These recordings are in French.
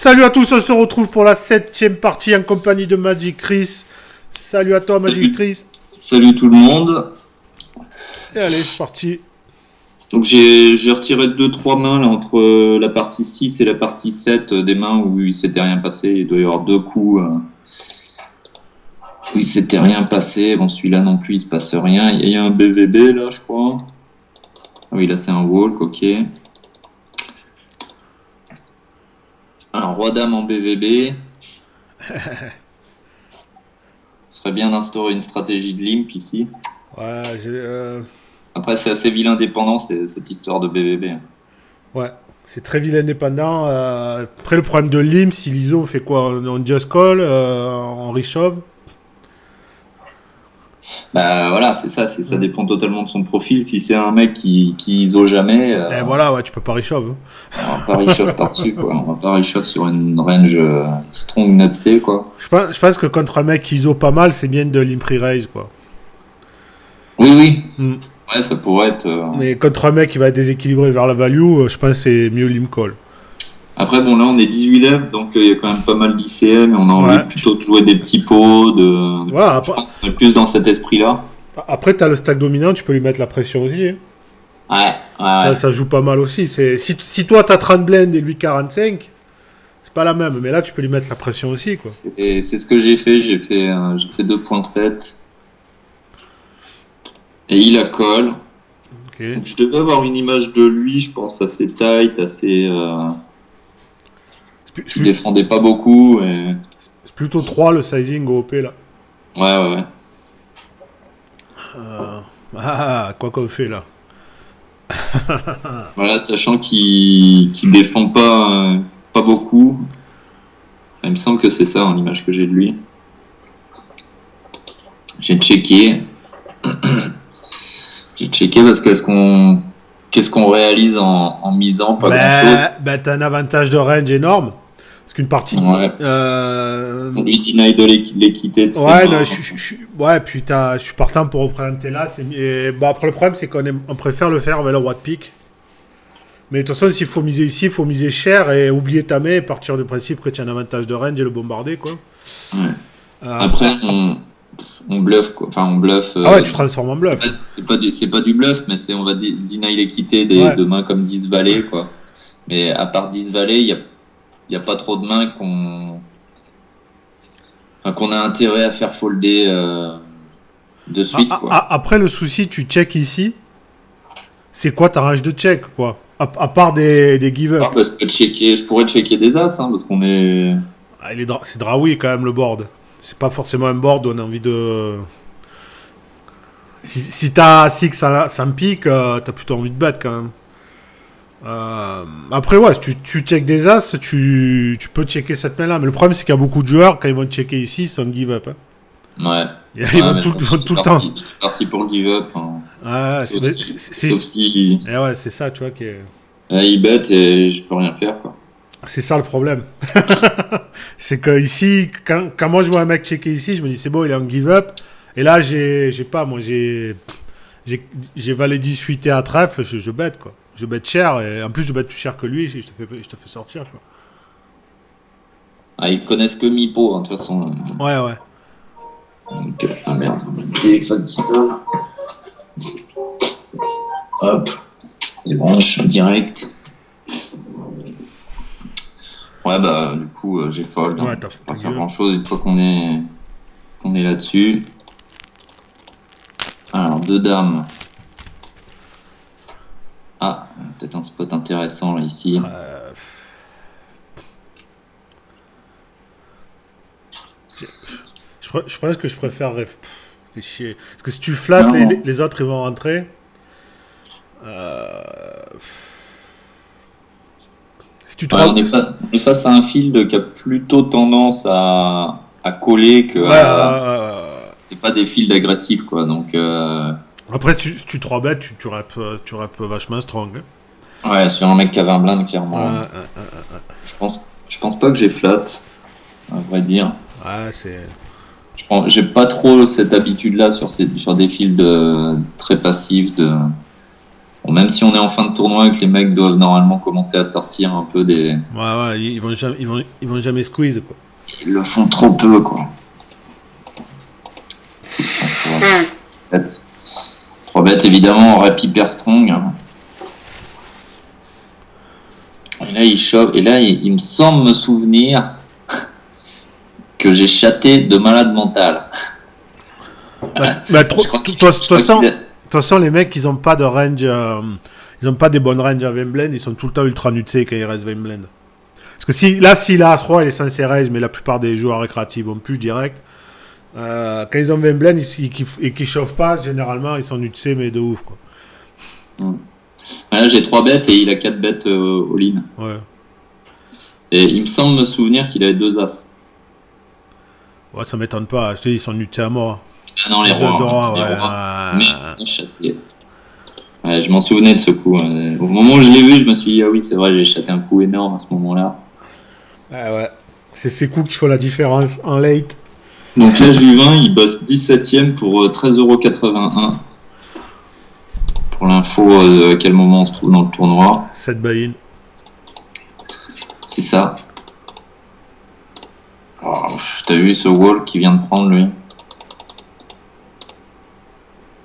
Salut à tous, on se retrouve pour la 7ème partie en compagnie de Magic Chris. Salut à toi Magic Chris. Salut tout le monde. Et allez, c'est parti. Donc j'ai retiré 2-3 mains là, entre la partie 6 et la partie 7, des mains où il s'était rien passé. Il doit y avoir 2 coups où il s'était rien passé. Bon, celui-là non plus, il se passe rien. Il y a un BVB là, je crois. Ah oui, là c'est un walk, ok. Un roi dame en BVB. Ce serait bien d'instaurer une stratégie de limp ici. Ouais, Après, c'est assez vilain dépendant, cette histoire de BVB. Ouais, c'est très vilain indépendant. Après, le problème de limp, si l'ISO fait quoi? On just call, on reshove. Bah voilà, c'est ça, ça dépend totalement de son profil. Si c'est un mec qui ISO jamais, Et voilà, ouais, tu peux pas reshove. on va pas reshove par-dessus, quoi. On va pas reshove sur une range strong nut C, quoi. Je pense que contre un mec qui ISO pas mal, c'est bien de limp re-raise, quoi. Oui. Ouais, ça pourrait être... Mais contre un mec qui va être déséquilibré vers la value, je pense que c'est mieux limp call. Après, bon, là, on est 18 lèvres, donc il y a quand même pas mal d'ICM, et on a envie plutôt de jouer des petits pots, Ouais, après... Je pense qu'on est plus dans cet esprit-là. Après, t'as le stack dominant, tu peux lui mettre la pression aussi. Hein. Ouais. Ça joue pas mal aussi. Si toi, t'as 30 blend et lui 45, c'est pas la même. Mais là, tu peux lui mettre la pression aussi, quoi. Et c'est ce que j'ai fait. J'ai fait 2.7. Et il a call. Okay. Donc, je devais avoir une image de lui, je pense, assez tight, assez... Il défendait pas beaucoup. Et... C'est plutôt 3 le sizing au OP, là. Ouais. Quoi qu'on fait, là. Voilà, sachant qu'il défend pas beaucoup. Il me semble que c'est ça, hein, l'image que j'ai de lui. J'ai checké. J'ai checké parce que qu'est-ce qu'on réalise en misant pas grand-chose. T'as un avantage de range énorme. Parce qu'une partie... Ouais. On lui deny de l'équité de ses mains. Puis je suis partant pour représenter là. Après, le problème, c'est qu'on préfère le faire avec le roi de pique. Mais de toute façon, s'il faut miser ici, il faut miser cher et oublier ta main et partir du principe que tu as un avantage de range et le bombarder, quoi. Ouais. Après, on bluffe, quoi. Enfin, on bluffe. Ah ouais, tu transformes en bluff. C'est pas du bluff, mais on va deny l'équité de mains comme 10 valets, quoi. Mais à part 10 valets, il y a pas trop de mains qu'on a intérêt à faire folder de suite, quoi. Après, le souci, tu check ici. C'est quoi ta range de check, quoi? À part des give-up. Parce que je pourrais checker des as, hein, parce qu'on est... C'est draoui, quand même, le board. C'est pas forcément un board où on a envie de... Si t'as 6, ça me pique, t'as plutôt envie de battre, quand même. Après, ouais, si tu check des as, tu peux checker cette main-là. Mais le problème, c'est qu'il y a beaucoup de joueurs, quand ils vont checker ici, ils sont give-up. Hein. Ouais. Ils vont tout le temps. C'est parti pour le give-up. Hein. Sauf si... Et ouais, c'est ça, tu vois, qui est... il bet et je peux rien faire, quoi. C'est ça le problème. C'est que ici, quand moi je vois un mec checker ici, je me dis c'est bon, il est en give-up. Et là, j'ai valet 18 et à trèfle, je bête, quoi. Je bête cher, et en plus je bête plus cher que lui, je te fais sortir, quoi. Ils connaissent que mi-pot, hein, de toute façon. Ouais. Donc, merde, le téléphone qui sonne. Hop, les branches direct. Ouais, du coup, j'ai fold. Ouais, hein. Pas faire grand-chose une fois qu'on est là-dessus. Alors, 2 dames. Ah, peut-être un spot intéressant là ici. Je pense que je préfère fais chier. Parce que si tu flattes, les autres ils vont rentrer. Si tu on est face à un field qui a plutôt tendance à coller que c'est pas des fields agressifs, quoi. Donc après, si tu 3 bêtes, tu rappes vachement strong. Hein. Ouais, sur un mec qui avait un blind, clairement. Je pense pas que j'ai flat, à vrai dire. Ouais, c'est... J'ai pas trop cette habitude-là sur des fields très passifs. Bon, même si on est en fin de tournoi et que les mecs doivent normalement commencer à sortir un peu des... Ouais, ils vont jamais squeeze, quoi. Ils le font trop peu, quoi. 3 bêtes, évidemment, en rep hyper strong. Et là, il chauffe. Et là, il me semble me souvenir que j'ai chaté de malade mental. De toute façon, les mecs, ils ont pas de range. Ils ont pas des bonnes ranges à Vemblend. Ils sont tout le temps ultra nutsés quand ils restent Vemblend. Parce que s'il a As-Roi, il est censé raise, mais la plupart des joueurs récréatifs vont plus direct. Quand ils ont Vemblend et qu'ils chauffent pas, généralement, ils sont nutsés, mais de ouf, quoi. Là, j'ai 3 bêtes et il a 4 bêtes all-in. Ouais. Et il me semble me souvenir qu'il avait 2 As. Ouais, ça m'étonne pas. Je te dis, ils sont nutsés à mort. Ah non, les rois. Mais chaté. Ouais, je m'en souvenais de ce coup. Au moment où je l'ai vu, je me suis dit, ah oui, c'est vrai, j'ai chaté un coup énorme à ce moment-là. Ouais. C'est ces coups qui font la différence en late. Donc là, Juvin, il bosse 17ème pour 13,81 €. Pour l'info, à quel moment on se trouve dans le tournoi. 7 buy-in. C'est ça. Oh, t'as vu ce wall qu'il vient de prendre, lui?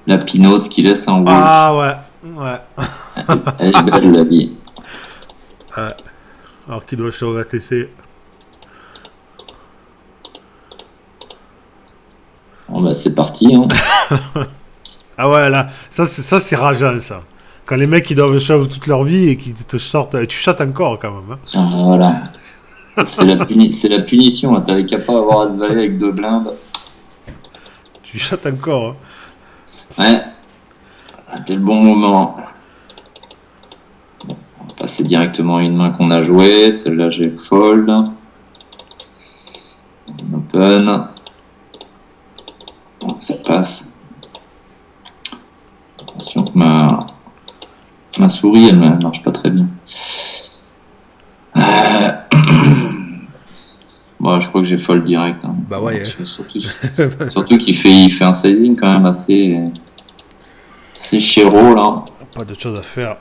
La Pinos qui laisse un wall. Ah ouais. Elle est belle, la vie. Ouais. Alors qu'il doit sur ATC. Bon bah c'est parti, hein. Ah ouais, là, ça c'est rageant, ça. Quand les mecs, ils doivent shove toute leur vie et qu'ils te sortent... Tu chattes encore, quand même. Hein. Tiens, voilà. C'est la punition, hein. T'avais qu'à pas avoir à se valer avec 2 blindes. Tu chattes encore, hein. Ouais. C'était le bon moment. Bon, on va passer directement à une main qu'on a jouée. Celle-là, j'ai fold. Open. Bon, ça passe. Attention que ma souris, elle ne marche pas très bien. Bon, je crois que j'ai fold direct. Hein. Bah ouais. Surtout qu'il fait un sizing quand même assez chéro là. Pas de choses à faire.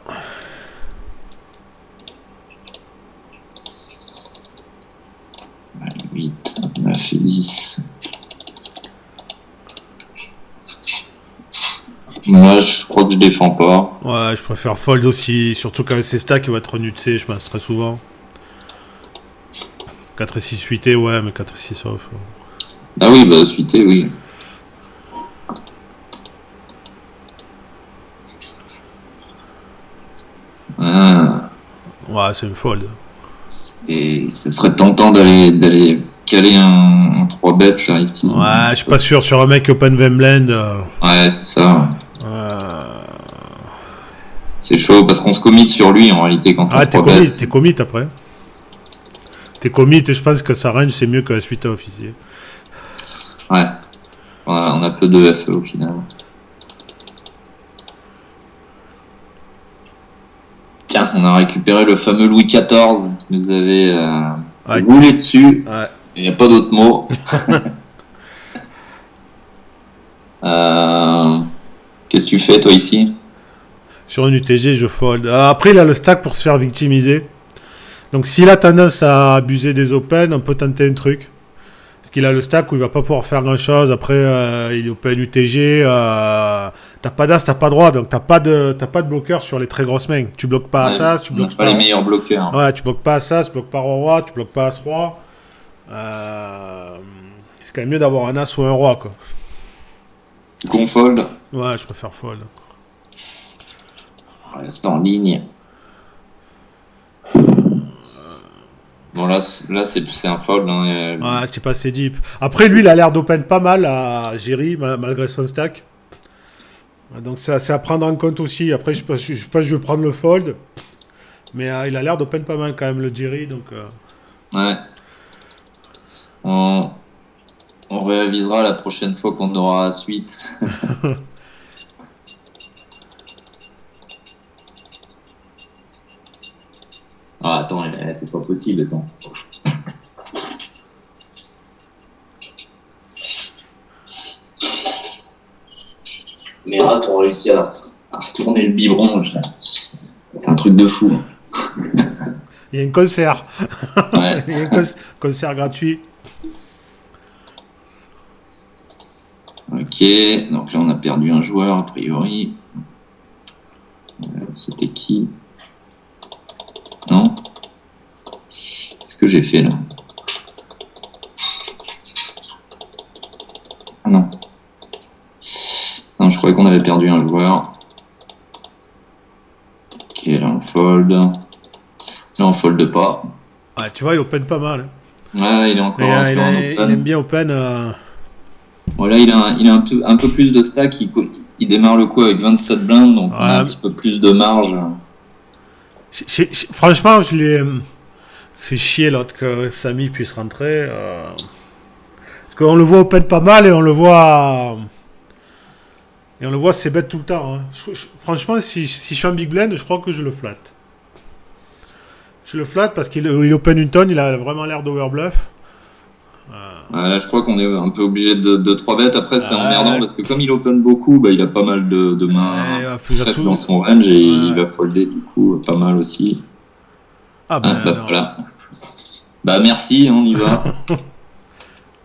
Allez, 8, 9 et 10. Moi, je crois que je défends pas. Ouais, je préfère fold aussi. Surtout qu'avec ces stacks, il va être nutsé, je pense, très souvent. 4 et 6 suité, ouais, mais 4 et 6 off. Ah oui, bah suité, oui. Ouais, c'est une fold. Et ce serait tentant d'aller caler un 3 bêtes là ici. Ouais, je suis pas sûr sur un mec Open Vemblend. Ouais, c'est ça. C'est chaud parce qu'on se commit sur lui en réalité quand on t'es commit après. T'es commit et je pense que sa range c'est mieux que la suite off ici. Ouais. Voilà, on a peu de FE au final. Tiens, on a récupéré le fameux Louis XIV qui nous avait roulé dessus. Ouais. Il n'y a pas d'autre mot. Qu'est-ce que tu fais toi ici? Sur un UTG, je fold. Après, il a le stack pour se faire victimiser. Donc, s'il a tendance à abuser des open, on peut tenter un truc. Parce qu'il a le stack où il va pas pouvoir faire grand-chose. Après, il est open UTG. T'as pas d'as, t'as pas droit. Donc, t'as pas de bloqueur sur les très grosses mains. Tu bloques pas As, tu bloques pas les meilleurs bloqueurs. Ouais, tu bloques pas As, tu bloques pas Roi, tu bloques pas As-Roi. C'est quand même mieux d'avoir un As ou un Roi, quoi. Qu'on fold? Ouais, je préfère fold. Reste en ligne. Bon là c'est un fold. Hein, ouais, c'est pas assez deep. Après lui il a l'air d'open pas mal à Jerry malgré son stack. Donc c'est à prendre en compte aussi. Après je pense que je vais prendre le fold. Mais il a l'air d'open pas mal quand même le Jerry. Donc, ouais. On réavisera la prochaine fois qu'on aura la suite. Ah, attends, c'est pas possible, attends. Mes rats ont réussi à... tourner le biberon. C'est un truc de fou. Il y a un concert. Ouais. Il y a un concert gratuit. Ok, donc là on a perdu un joueur a priori. C'était qui? Non? Qu'est-ce que j'ai fait là? Ah non. Non, je croyais qu'on avait perdu un joueur. Ok, là on fold. Là on fold pas. Ouais, tu vois, il open pas mal. Ouais, il est encore Il aime bien open. Voilà, il a un peu plus de stack. Il démarre le coup avec 27 blindes, donc on a un petit peu plus de marge. Franchement, je l'ai fait chier l'autre que Samy puisse rentrer. Parce qu'on le voit open pas mal et on le voit. Et on le voit, c'est bête tout le temps. Hein. Franchement, si je suis un big blind, je crois que je le flatte. Je le flatte parce qu'il open une tonne, il a vraiment l'air d'overbluff. Là, je crois qu'on est un peu obligé de 3 bêtes. Après, c'est emmerdant parce que comme il open beaucoup, bah, il a pas mal de mains dans son range et il va folder du coup pas mal aussi. Ah bah, voilà. Bah merci, on y va.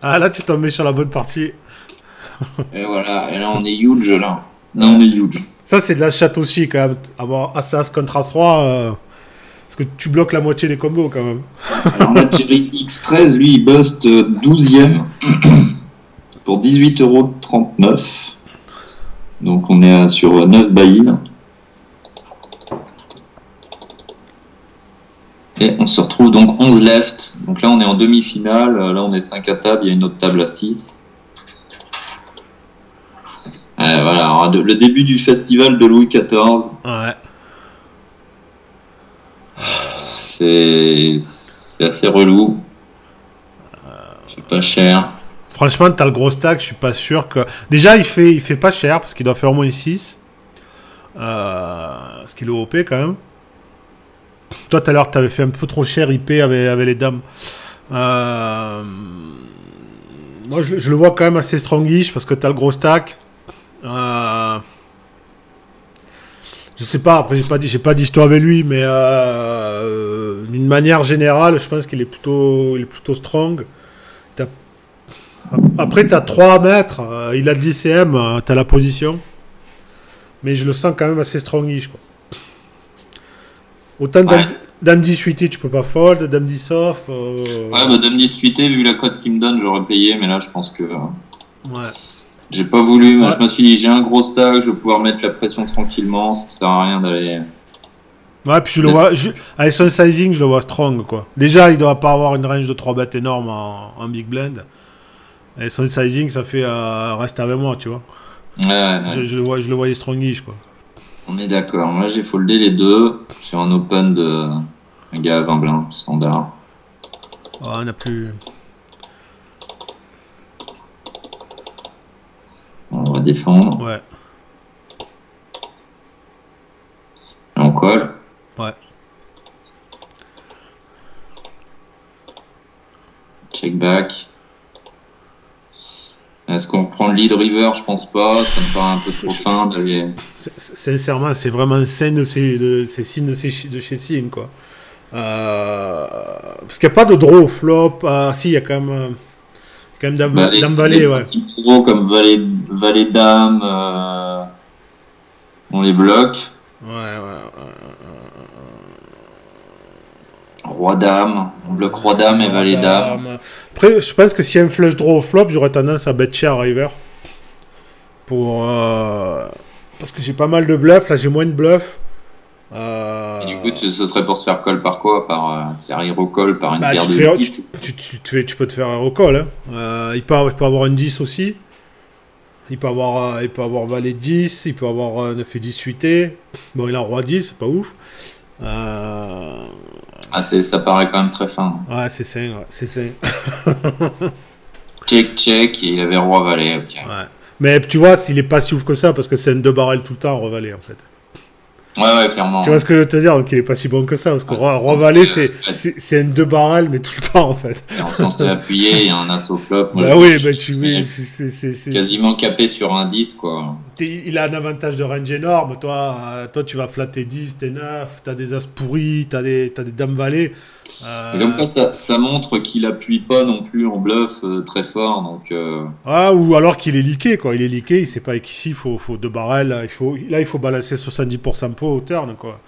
Ah là, tu tombes sur la bonne partie. Et voilà, et là on est huge là. Là on est huge. Ça, c'est de la chatte aussi quand même. Avoir As-As contre As-Roi. Parce que tu bloques la moitié des combos quand même. Alors là, Thierry X13, lui, il bust 12e pour 18,39 €. Donc on est sur 9 buy-in. Et on se retrouve donc 11 left. Donc là on est en demi-finale. Là on est 5 à table, il y a une autre table à 6. Voilà, alors, le début du festival de Louis XIV. Ouais. C'est assez relou. C'est pas cher. Franchement, t'as le gros stack, je suis pas sûr que... Déjà, il fait pas cher, parce qu'il doit faire au moins 6. Ce qu'il est OP quand même. Toi, tout à l'heure, t'avais fait un peu trop cher IP avec les dames. Moi, je le vois quand même assez strongish, parce que t'as le gros stack. Je sais pas, après j'ai pas d'histoire avec lui, mais d'une manière générale, je pense qu'il est plutôt strong. Après, t'as 3 mètres, il a 10 cm, t'as la position. Mais je le sens quand même assez strongish, quoi. Autant dame 10 suité, tu peux pas fold, dame 10 off. Ouais, bah dame 10 suité, vu la cote qu'il me donne, j'aurais payé, mais là, je pense que... Ouais. J'ai pas voulu, moi je me suis dit j'ai un gros stack, je vais pouvoir mettre la pression tranquillement, ça sert à rien d'aller... Ouais, puis je le vois, avec son sizing, je le vois strong, quoi. Déjà, il doit pas avoir une range de 3 bêtes énorme en big blend. Et son sizing, ça fait reste avec moi, tu vois. Ouais. Je le voyais strongish, quoi. On est d'accord, moi j'ai foldé les deux sur un open de un gars à 20 blindes, standard. Oh, on a plus... On va défendre. Ouais. Et on colle. Ouais. Check back. Est-ce qu'on reprend le lead river? Je pense pas. Ça me paraît un peu trop fin d'aller. Sincèrement, c'est vraiment un scène de ces signes de chez Sim, quoi. Parce qu'il n'y a pas de draw flop. Si, il y a quand même dame valet, ouais. Trop comme valet dame. On les bloque. Ouais. Roi dame. On bloque roi dame et valet dame. Après, je pense que s'il y a un flush draw au flop, j'aurais tendance à bet cher river. Parce que j'ai pas mal de bluffs. Là, j'ai moins de bluffs. Et du coup, ce serait pour se faire call par quoi? Par se faire hero call par une paire de 8. Tu peux te faire hero call. Hein. Il peut avoir une 10 aussi. Il peut avoir valet 10. Il peut avoir 9 et 10 suité. Bon, il a roi 10, c'est pas ouf. Ça paraît quand même très fin. Ouais, c'est sain. Ouais, c'est sain. Check. Et il avait roi valet. Ok. Ouais. Mais tu vois, s'il est pas si ouf que ça, parce que c'est un 2 barrel tout le temps, roi valet en fait. Ouais, clairement. Tu vois ce que je veux te dire? Donc il est pas si bon que ça, parce que Roi Valet, c'est un 2 barrels, mais tout le temps, en fait. Et en censé appuyer, il y a un assaut flop. Bah oui, bah tu mets... c'est quasiment capé sur un 10, quoi. Il a un avantage de range énorme. Toi, tu vas flatter 10, t'es 9, t'as des as pourris, t'as des dames valets. Et comme ça montre qu'il appuie pas non plus en bluff très fort. Donc, Ah, ou alors qu'il est leaké, quoi. Il est leaké, il sait pas qu'ici, il faut 2 barrels. Il faut balancer 70% pot au turn, quoi.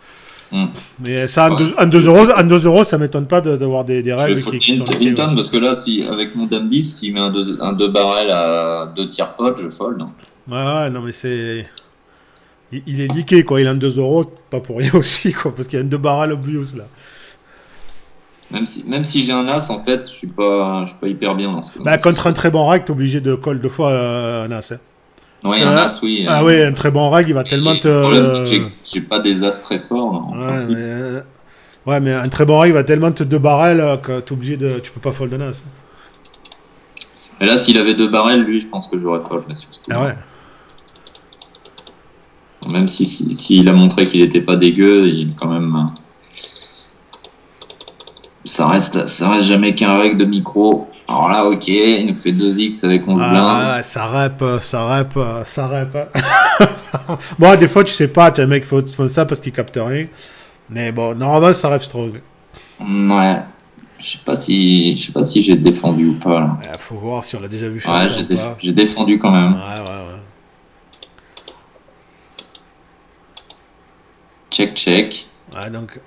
Mais ça, en 2 euros, ça m'étonne pas d'avoir des règles qui sont leakées. Parce que là, avec mon dame 10, s'il met un 2 barrels à 2 tiers pot, je fold. Ouais, non, mais c'est... Il est leaké, quoi. Il a un 2 euros, pas pour rien aussi, quoi. Parce qu'il y a un 2 barrels obvious, là. Même si j'ai un as, en fait, je suis pas hyper bien dans ce cas. Contre un très bon rag, t'es obligé de call 2 fois un as. Oui, un as, oui. Ah oui, un très bon rag, il va tellement te... Le problème, c'est que j'ai pas des as très forts, en principe. Mais un très bon rag, il va tellement te 2 barrels que t'es obligé de... Tu peux pas fold un as. Et là, s'il avait 2 barrels, lui, je pense que j'aurais fold. Là, sur ce coup. Ah ouais. Même s'il a montré qu'il était pas dégueu, il quand même... Ça reste jamais qu'un règle de micro. Alors là, ok, il nous fait 2x avec 11 blindes. Ça rep. Bon, des fois, tu sais pas, tu as un mec qui font ça parce qu'il capte rien. Mais bon, normalement, ça rep strong. Ouais. Je sais pas si j'ai défendu ou pas, là. Faut voir si on l'a déjà vu faire ça ou pas. J'ai défendu quand même. Ouais. Check. Ouais, donc...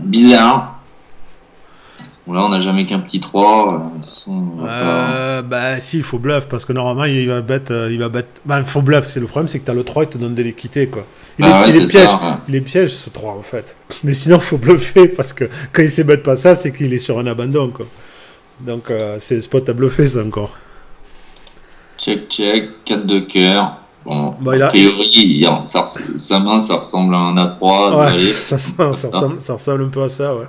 Bizarre. Bon, là, on n'a jamais qu'un petit 3. De toute façon, si, il faut bluff, parce que normalement, il va bet. Il faut bluff, c'est le problème, c'est que t'as le 3, il te donne de l'équité, quoi. Il est piège, ce 3, en fait. Mais sinon, il faut bluffer, parce que quand il sait bet pas ça, c'est qu'il est sur un abandon, quoi. Donc, c'est le spot à bluffer, ça, encore. Check, 4 de cœur. Bon, a priori, sa main, ça ressemble à un as-roi. Ouais, ça ressemble un peu à ça, ouais.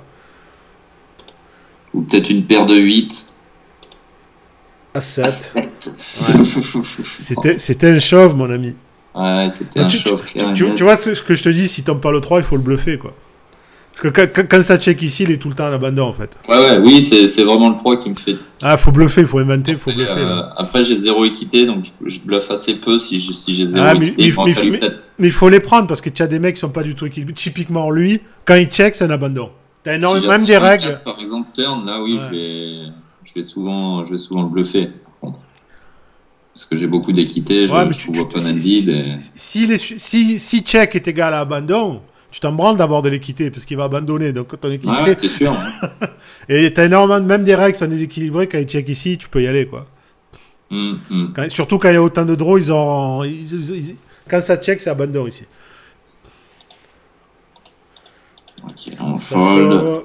Ou peut-être une paire de 8. As-7. Ouais. C'était un chauve, mon ami. Ouais, c'était un chauve. Tu vois ce que je te dis, si t'en pas le 3, il faut le bluffer, quoi. Parce que quand ça check ici, il est tout le temps à l'abandon, en fait. Oui, c'est vraiment le 3 qui me fait... Ah, faut bluffer, faut inventer, faut bluffer. Après, j'ai 0 équité, donc je bluffe assez peu si j'ai 0 équité. Mais il faut les prendre, parce que tu as des mecs qui sont pas du tout équilibrés. Typiquement, lui, quand il check, c'est un abandon. T'as énormément, même des règles. Par exemple, turn, là, oui, je vais souvent le bluffer, par contre. Parce que j'ai beaucoup d'équité, je trouve open ended. Si check est égal à abandon... Tu t'en branles d'avoir de l'équité, parce qu'il va abandonner, donc ton équité... Ouais, c'est sûr. Et t'as énormément, même des règles qui sont déséquilibrées, quand ils check ici, tu peux y aller, quoi. Surtout quand il y a autant de draws, quand ça check, c'est abandon, ici. Ok, on fold.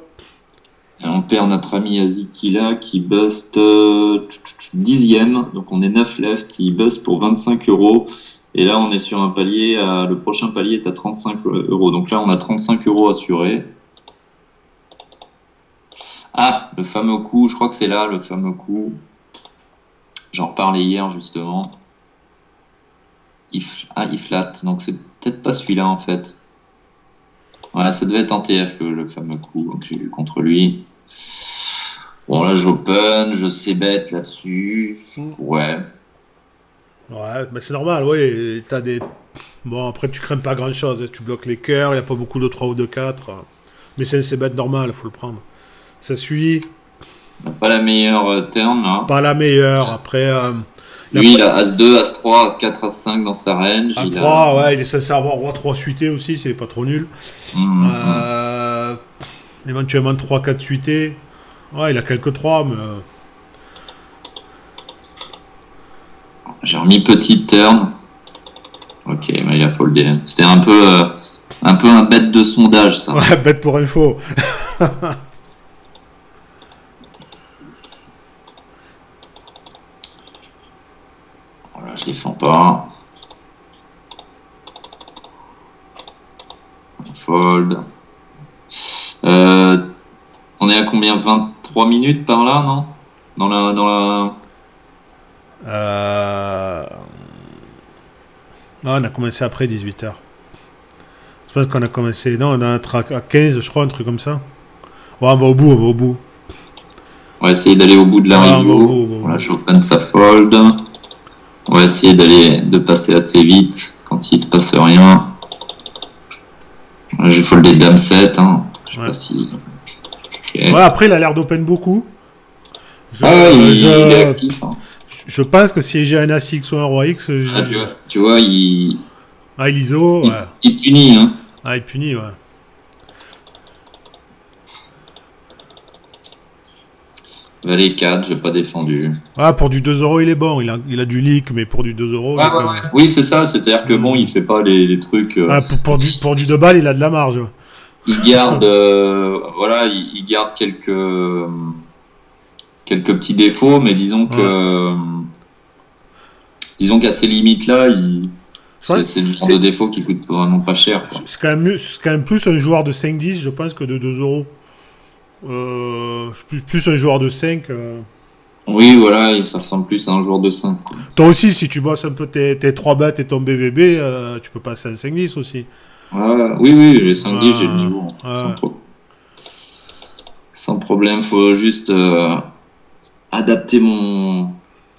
Et on perd notre ami Azikila, qui bust 10ème, donc on est 9 left, il bust pour 25 €. Et là, on est sur un palier, le prochain palier est à 35 €. Donc là, on a 35 € assurés. Ah, le fameux coup, je crois que c'est là, le fameux coup. J'en reparlais hier, justement. Il flatte. Donc c'est peut-être pas celui-là, en fait. Ouais, ça devait être en TF, le fameux coup que j'ai eu contre lui. Bon, là, j'open, je sais bet là-dessus. Ouais. Ouais, mais c'est normal, oui. T'as des... Bon, après, tu crains pas grand-chose. Tu bloques les cœurs, il n'y a pas beaucoup de 3 ou de 4. Mais c'est un bet normal, il faut le prendre. Ça suit. Pas la meilleure turn, là. Pas la meilleure. Après... lui, il a As-2, As-3, As-4, As-5 dans sa range. As-3, ouais, il est censé avoir Roi-3 suité aussi, c'est pas trop nul. Éventuellement 3-4 suité. Ouais, il a quelques 3, mais... J'ai remis petite turn. Ok, mais il a foldé. C'était un peu un bet de sondage, ça. Ouais, bet pour info. Voilà, je défends pas. Fold. On est à combien? 23 minutes par là, non? Dans la... Non, on a commencé après 18h. Je pense qu'on a commencé... Non, on a un track à 15, je crois, un truc comme ça. Ouais, on va au bout, on va au bout. On va essayer d'aller au bout de la review. Voilà, Chopin, ça fold. On va essayer de passer assez vite quand il se passe rien. J'ai foldé Dame 7. Hein. Je sais pas si... Okay. Ouais, après, il a l'air d'open beaucoup. Il est actif. Hein. Je pense que si j'ai un As-X ou un Roi X... tu vois, il... Ah, il ISO, ouais. Il punit, hein. Ah, il punit, ouais. Valet 4, j'ai pas défendu. Ah, pour du 2 €, il est bon. Il a du leak, mais pour du 2 €... Oui, c'est ça. C'est-à-dire que bon, il fait pas les trucs... Ah, pour du 2 balles, il a de la marge. Il garde... voilà, il garde quelques petits défauts, mais disons que... Disons qu'à ces limites-là, c'est le genre de défaut qui coûte vraiment pas cher. C'est quand même plus un joueur de 5-10, je pense, que de 2 €. Plus un joueur de 5. Oui, voilà, ça ressemble plus à un joueur de 5. Quoi. Toi aussi, si tu bosses un peu tes 3 bêtes et ton BVB, tu peux passer à 5-10 aussi. Oui, les 5-10, j'ai le niveau. Sans problème, faut juste adapter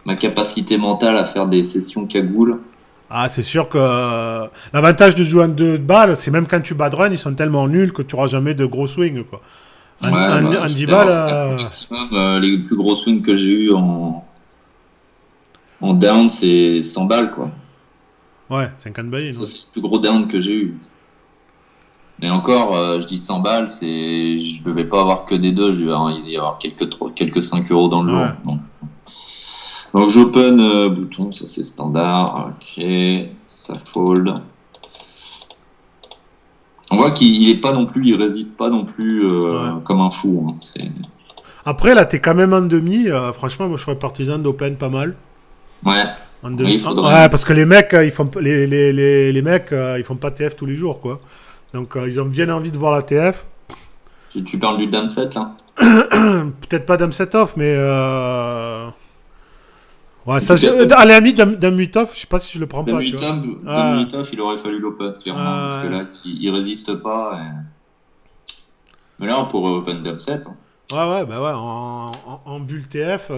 ma capacité mentale à faire des sessions cagoule. Ah, c'est sûr que l'avantage de jouer en 2 balles, c'est même quand tu bad run, ils sont tellement nuls que tu n'auras jamais de gros swing, quoi. En 10 balles... maximum, les plus gros swings que j'ai eu en down, c'est 100 balles, quoi. Ouais, 50 balles. Ça, c'est le plus gros down que j'ai eu. Mais encore, je dis 100 balles, je ne vais pas avoir que des 2, il va y avoir quelques 5 € dans le lot. Ouais. Donc j'open bouton, ça c'est standard. Ok, ça fold. On voit qu'il est pas non plus, il résiste pas non plus comme un fou. Hein. Après là, t'es quand même en demi. Franchement, moi je serais partisan d'open pas mal. Ouais. En demi. Ouais, parce que les mecs, ils font les mecs, ils font pas TF tous les jours, quoi. Donc ils ont bien envie de voir la TF. Tu parles du Dame 7 là. Peut-être pas Dame 7 off, mais ouais, ça, à la limite, Dame 8 off, je sais pas si je le prends pas. Dame 8 off, il aurait fallu l'open, clairement. Parce que là, il résiste pas. Mais là, on pourrait open Dame 7. Hein. Ouais, bah ouais, en bulle TF.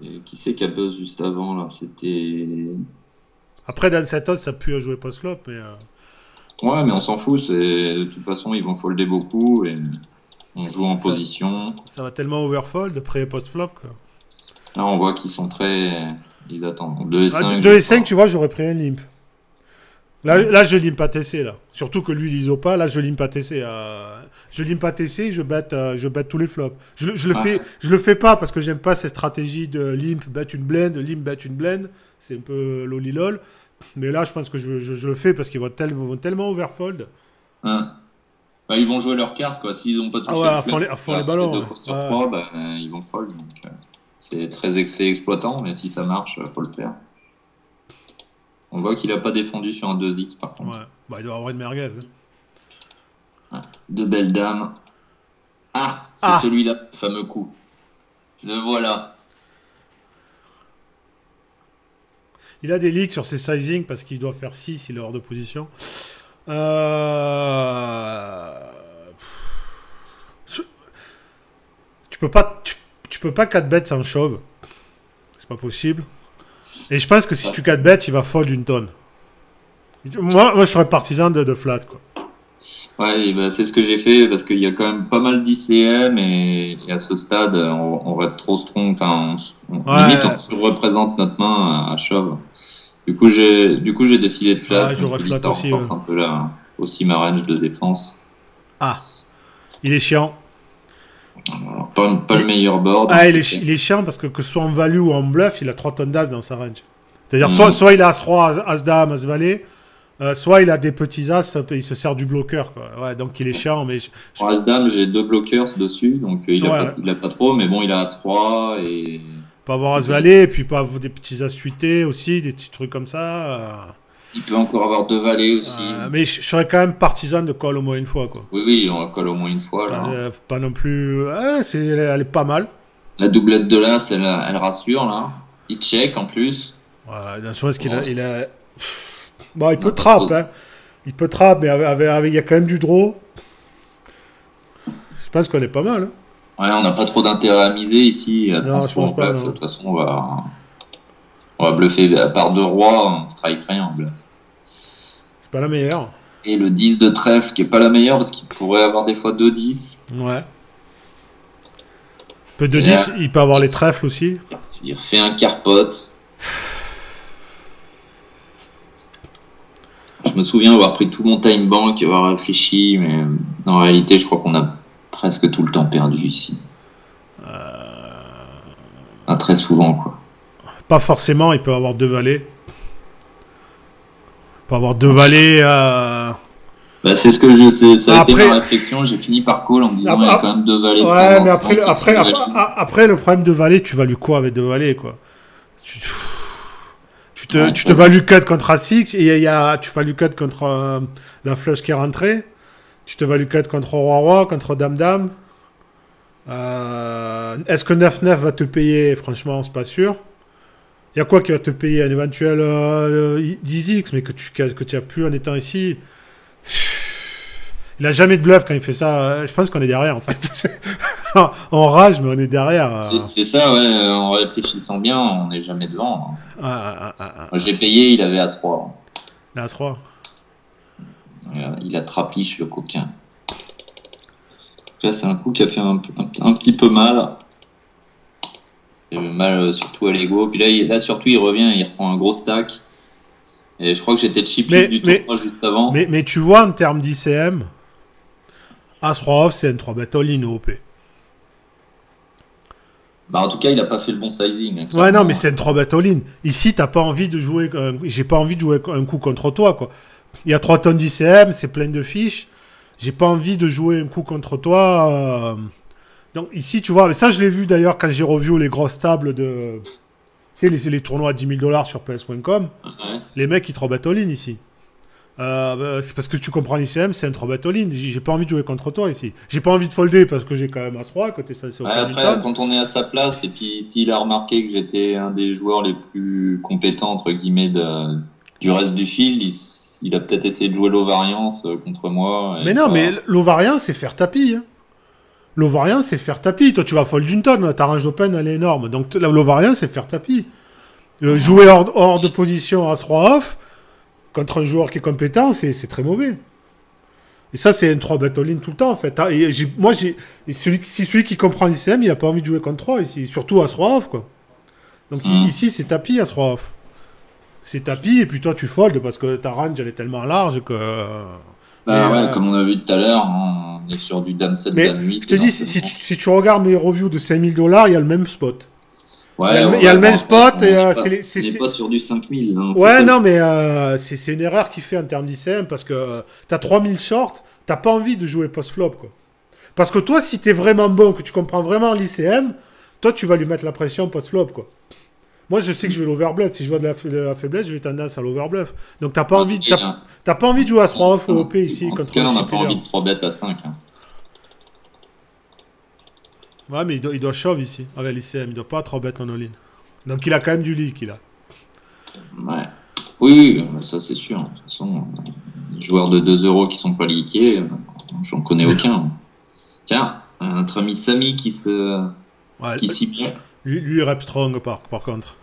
Et qui c'est qui a buzz juste avant là? C'était. Après, Dame 7 off, ça pue à jouer post-flop, mais. Ouais, mais on s'en fout. De toute façon, ils vont folder beaucoup et. On joue en position. Ça va tellement overfold pré et post-flop. Là, on voit qu'ils sont très... Ils attendent. 2 et 5. 2 et 5, tu vois, j'aurais pris un limp. Là, je limp pas TC, là. Surtout que lui, il ISO pas. Là, je limp pas TC. Je limp pas TC, je bet tous les flops. Je le fais pas parce que j'aime pas cette stratégie de limp, bet une blend, limp, bet une blend. C'est un peu lolilol. Mais là, je pense que je le fais parce qu'ils vont tellement overfold. Bah, ils vont jouer leurs cartes, quoi. S'ils n'ont pas touché à fond les ballons. 2 fois sur 3, bah, ils vont fold. C'est très exploitant, mais si ça marche, faut le faire. On voit qu'il n'a pas défendu sur un 2x, par contre. Ouais, bah, il doit avoir une merguez. Hein. 2 belles dames. Ah, c'est celui-là, le fameux coup. Le voilà. Il a des leaks sur ses sizing parce qu'il doit faire 6, il est hors de position. Tu peux pas 4 bêtes sans chauve. C'est pas possible. Et je pense que si tu 4 bêtes, il va fold une tonne. Moi je serais partisan de flat, quoi. Ouais, bah, c'est ce que j'ai fait parce qu'il y a quand même pas mal d'ICM et à ce stade, on va être trop strong. Enfin, limite, on surreprésente notre main à shove. Du coup, j'ai décidé de flat. J'aurais flat ça aussi. renforce un peu aussi ma range de défense. Ah, il est chiant. Alors, pas le meilleur board. Il est chiant parce que ce soit en value ou en bluff, il a 3 tonnes d'as dans sa range. C'est-à-dire, soit il a As-Roi, As-Dame, As-Valet, soit il a des petits As, il se sert du bloqueur, quoi. Ouais, donc il est chiant. Mais pour As-Dame, j'ai 2 bloqueurs dessus, donc il a pas trop, mais bon, il a As-Roi et... Pas avoir As-Valet, et puis pas avoir des petits As suités aussi, des petits trucs comme ça. Il peut encore avoir 2 valets aussi. Mais je serais quand même partisan de call au moins une fois, quoi. Oui, on call au moins une fois. Pas non plus... elle est pas mal. La doublette de l'As, elle rassure, là. Il check, en plus. Ouais, je pense qu'il a... Bon, il peut trap, hein. Il peut trap, mais il y a quand même du draw. Je pense qu'on est pas mal. Hein. Ouais, on n'a pas trop d'intérêt à miser ici. Non, je pense pas. De toute façon, on va bluffer. À part 2 rois, on strike rien en bluff. C'est pas la meilleure. Et le 10 de trèfle qui est pas la meilleure parce qu'il pourrait avoir des fois 2-10. Ouais. Peu de 10, il peut avoir les trèfles aussi. Il a fait un carpote. Je me souviens avoir pris tout mon time bank, avoir réfléchi, mais en réalité, je crois qu'on a presque tout le temps perdu ici. Pas très souvent, quoi. Pas forcément, il peut avoir 2 valets. Il peut avoir 2 valets. Bah, c'est ce que je sais. Ça a été ma réflexion. J'ai fini par call en me disant il y a quand même 2 valets. Ouais, mais après, le problème de valet, tu values quoi avec 2 valets, quoi? Tu te values cut contre A6 et tu values cut contre la flush qui est rentrée. Tu te values cut contre Roi-Roi, contre Dame-Dame. Est-ce que 9-9 va te payer? Franchement, c'est pas sûr. Il y a quoi qui va te payer? Un éventuel 10x, mais que tu as plus en étant ici. Il a jamais de bluff quand il fait ça. Je pense qu'on est derrière, en fait. On rage, mais on est derrière. C'est ça, ouais. En réfléchissant bien, on n'est jamais devant. J'ai payé, il avait As-3. As-3. Il a trapiche, le coquin. Là, c'est un coup qui a fait un petit peu mal. Il avait mal surtout à l'ego. Puis là, surtout, il revient, il reprend un gros stack. Et je crois que j'étais chip du tour 3 juste avant. Mais tu vois, en termes d'ICM, As-3 off, c'est un 3-bet all-in au OP. Bah, en tout cas, il n'a pas fait le bon sizing. Ouais, non, mais c'est un 3-bet all-in. Ici, t'as pas envie de jouer... J'ai pas envie de jouer un coup contre toi, quoi. Il y a 3 tonnes d'ICM, c'est plein de fiches. J'ai pas envie de jouer un coup contre toi. Donc ici, tu vois, mais ça, je l'ai vu d'ailleurs quand j'ai revu les grosses tables de... Tu sais, les tournois à 10 000 $ sur PS.com. Les mecs, ils 3-bet all-in ici. C'est parce que tu comprends l'ICM, c'est un 3-bet all-in. J'ai pas envie de jouer contre toi ici. J'ai pas envie de folder parce que j'ai quand même As-3 côté ça. Après, quand on est à sa place, et puis s'il a remarqué que j'étais un des joueurs les plus compétents, entre guillemets, du reste du field, il a peut-être essayé de jouer l'ovariance contre moi. Mais non, mais l'ovariance, c'est faire tapis. Hein. L'ovariance, c'est faire tapis. Toi, tu vas fold d'une tonne. Ta range d'open, elle est énorme. Donc, l'ovariance, c'est faire tapis. Jouer hors de position As-3 off contre un joueur qui est compétent, c'est très mauvais. Et ça, c'est un 3-bet all-in tout le temps, en fait. Et celui qui comprend l'ICM, il n'a pas envie de jouer contre 3 ici. Surtout As-3 off, quoi. Donc, ici, c'est tapis As-3 off. C'est tapis, et puis toi, tu foldes parce que ta range, elle est tellement large que... comme on a vu tout à l'heure, on est sur du Dame 7, Dame 8. Je te dis, si tu regardes mes reviews de 5 000 $, il y a le même spot. Ouais, il y a le même spot. On n'est pas sur du 5 000. Hein, ouais, non, mais c'est une erreur qu'il fait en termes d'ICM parce que t'as 3 000 shorts, t'as pas envie de jouer post-flop, quoi. Parce que toi, si t'es vraiment bon, que tu comprends vraiment l'ICM, toi, tu vas lui mettre la pression post-flop, quoi. Moi, je sais que je vais l'overbluff. Si je vois de la faiblesse, je vais tendance à l'overbluff. Donc, t'as pas envie de jouer à 3 off au OP ici. En tout cas, on n'a pas envie de 3 bêtes à 5. Hein. Ouais, mais il doit shove ici, avec l'ICM. Il doit pas 3 bêtes en all-in. Donc, il a quand même du leak, il a. Ouais. Oui, ça, c'est sûr. De toute façon, les joueurs de 2 € qui sont pas leakés, j'en connais aucun. Tiens, notre ami Samy qui s'y plaît. Lui, il rep strong, par contre.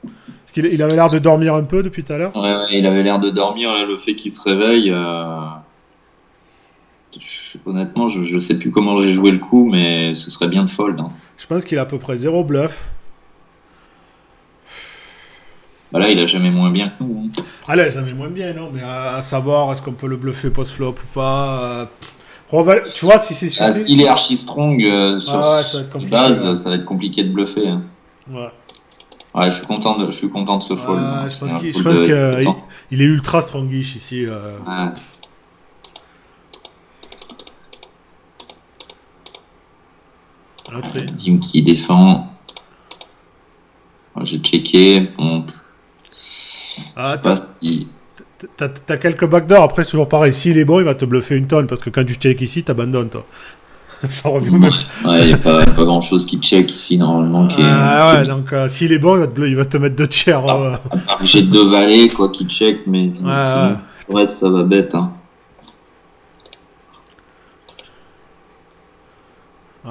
Parce qu'il avait l'air de dormir un peu depuis tout à l'heure. Ouais, il avait l'air de dormir. Là, le fait qu'il se réveille... Honnêtement, je sais plus comment j'ai joué le coup, mais ce serait bien de fold. Hein. Je pense qu'il a à peu près 0 bluff. Bah là, il a jamais moins bien que nous. Hein. Ah là, jamais moins bien, non. Mais à savoir, est-ce qu'on peut le bluffer post-flop ou pas tu vois, si c'est... S'il est archi strong sur base, ça va être compliqué de bluffer. Hein. Ouais. Ouais, je suis content de ce fold. Je pense qu'il est ultra strongish ici. Ouais. Team qui défend. J'ai checké. Bon. T'as quelques backdoors. Après, c'est toujours pareil. S'il est bon, il va te bluffer une tonne. Parce que quand tu check ici, t'abandonnes, toi. Ça revient même. Ouais, il n'y a pas grand chose qui check ici normalement. Ouais, donc s'il est bon, il va te mettre 2 tiers. J'ai 2 valets quoi qui check, mais sinon, ouais, ça va bête. Hein.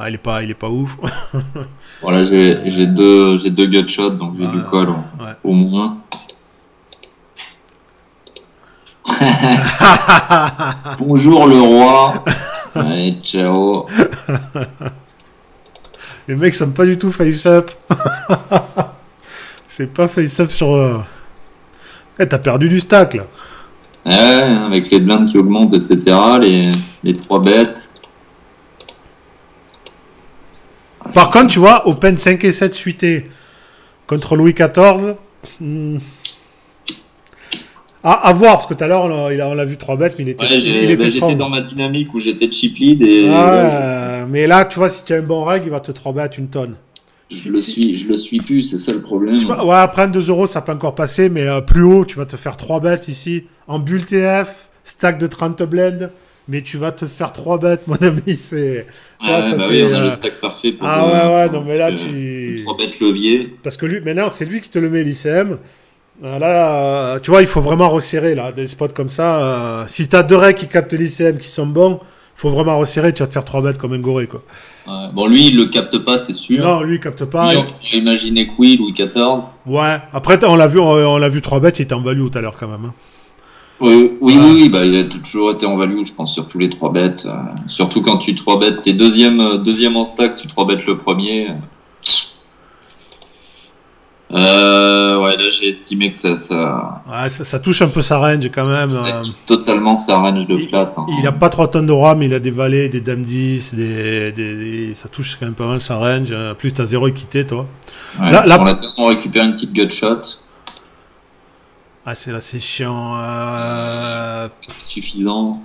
Il est pas ouf. Voilà, j'ai deux gutshots, donc j'ai du call au moins. Bonjour le roi. Allez, ciao. Les mecs sont pas du tout face-up. C'est pas face-up sur... T'as perdu du stack, là. Ouais, avec les blindes qui augmentent, etc. Les 3 bêtes. Par contre, tu vois, Open 5 et 7 suité contre Louis XIV... À voir, parce que tout à l'heure, on l'a vu 3 bêtes, mais il était j'étais dans ma dynamique où j'étais chip lead. Et, mais là, tu vois, si tu as un bon reg, il va te 3 bêtes une tonne. Je le suis plus, c'est ça le problème. Ouais, après 2 euros, ça peut encore passer, mais plus haut, tu vas te faire 3 bêtes ici. En bull TF, stack de 30 blend, mais tu vas te faire 3 bêtes, mon ami. C'est... oui, on a le stack parfait pour... non, mais là, 3 bêtes levier. Parce que lui, maintenant, c'est lui qui te le met, l'ICM. Là, tu vois, il faut vraiment resserrer, là, des spots comme ça. Si t'as 2 regs qui captent l'ICM qui sont bons, faut vraiment resserrer, tu vas te faire 3 bêtes comme un goré, quoi. Bon, lui, il le capte pas, c'est sûr. Non, lui, il capte pas. On pourrait imaginer Quill Louis XIV. Ouais, après, on l'a vu 3 bêtes, il était en value tout à l'heure, quand même. Hein. Oui, bah, il a toujours été en value, je pense, sur tous les 3 bêtes. Surtout quand tu 3 bêtes, t'es deuxième en stack, tu 3 bêtes le premier. Ouais, là j'ai estimé que ça... Ouais, ça touche un peu sa range quand même. Totalement sa range de flat. Hein. Il a pas 3 tonnes de roi, mais il a des valets, des dames 10, ça touche quand même pas mal sa range. Plus t'as 0 équité, toi. Ouais, on récupère une petite gutshot. Ah, c'est chiant. C'est suffisant.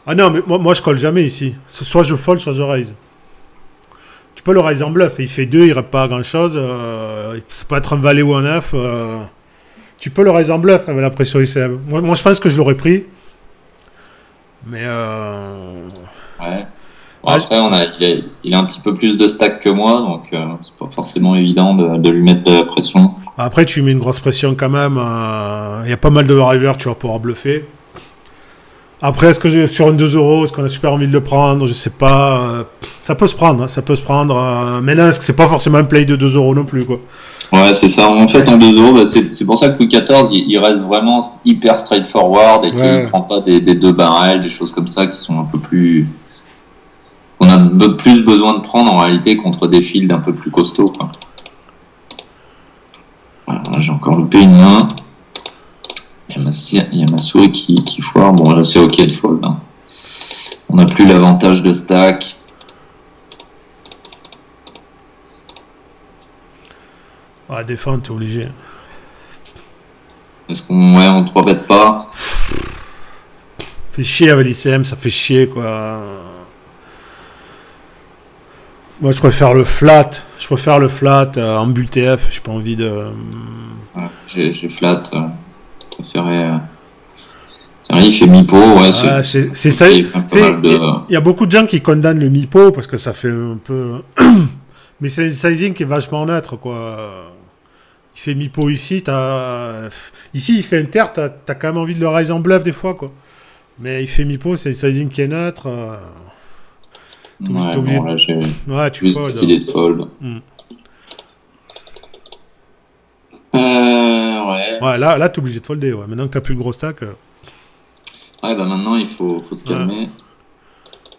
Ah non, mais moi je colle jamais ici. Soit je fold, soit je raise. Tu peux le raise en bluff, il fait 2, il reste pas grand chose. Ça peut être un valet ou un 9. Tu peux le raise en bluff avec la pression ICM. Moi je pense que je l'aurais pris. Mais ouais. Bon, après, il a un petit peu plus de stack que moi, donc c'est pas forcément évident de lui mettre de la pression. Après, tu mets une grosse pression quand même. Il y a pas mal de river, tu vas pouvoir bluffer. Après, est-ce que sur un 2 euros, est-ce qu'on a super envie de le prendre? Je sais pas. Ça peut se prendre, hein, ça peut se prendre. Mais là, est-ce que c'est pas forcément un play de 2 euros non plus, quoi? Ouais, c'est ça. En fait, en 2 euros, bah, c'est pour ça que Louis XIV, il reste vraiment hyper straightforward et qu'il ne prend pas des 2 barrels, des choses comme ça qui sont un peu plus... On a plus besoin de prendre en réalité contre des fields un peu plus costauds, quoi. Voilà, j'ai encore loupé une main. Il y a ma souris qui foire. Bon, là, c'est ok de fold. Hein. On n'a plus l'avantage de stack. Ah, défendre, t'es obligé. Est-ce qu'on on 3 bête pas? Fait chier avec l'ICM, ça fait chier, quoi. Moi, je préfère le flat. Je préfère le flat en bull TF. J'ai pas envie de... Ouais, j'ai flat. Il fait mi-pot, ouais. C'est ça. Il y a beaucoup de gens qui condamnent le mi-pot parce que ça fait un peu... Mais c'est un sizing qui est vachement neutre, quoi. Il fait mi-pot ici, ici il fait un terre, t'as quand même envie de le raise en bluff des fois, quoi. Mais il fait mi-pot, c'est un sizing qui est neutre. Ouais, tu fold. Décidé de fold. Ouais, là t'es obligé de folder, ouais. Maintenant que t'as plus le gros stack. Ouais, bah maintenant il faut se calmer.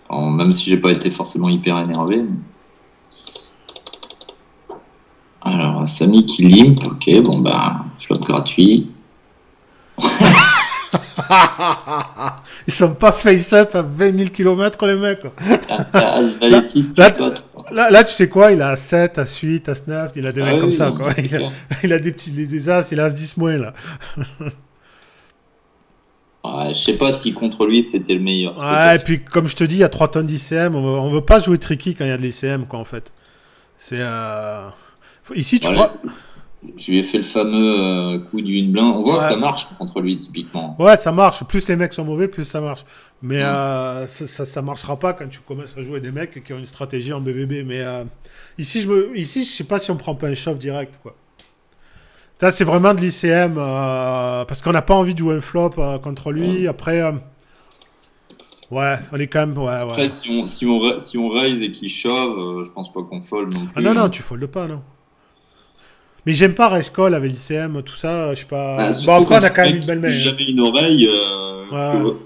Alors, même si j'ai pas été forcément hyper énervé. Mais... Alors, Samy qui limp, ok, bon bah, flop gratuit. Ils sont pas face-up à 20 000 km les mecs. Là, tu sais quoi, il a As-7, As-8, As-9, il a des mecs comme ça, quoi. Il a des petits des As, il a As-10 moins, là. Ouais, je sais pas si contre lui c'était le meilleur. Ouais, et puis comme je te dis, il y a 3 tonnes d'ICM, on veut pas jouer tricky quand il y a de l'ICM, quoi, en fait. C'est... Ici, tu vois... Je lui ai fait le fameux coup du une blinde. On voit que ça marche contre lui, typiquement. Ouais, ça marche. Plus les mecs sont mauvais, plus ça marche. Mais ça marchera pas quand tu commences à jouer des mecs qui ont une stratégie en BVB. Mais ici, je sais pas si on prend pas un shove direct, quoi. Là, c'est vraiment de l'ICM parce qu'on n'a pas envie de jouer un flop contre lui. Après, ouais, on est quand même. Ouais. Après, si on raise et qu'il shove, je pense pas qu'on fold non plus. Ah non, tu foldes pas, non. Mais j'aime pas raise call avec l'ICM, tout ça, je sais pas. Bah, bon, après, on a quand même une belle main. Si jamais une oreille,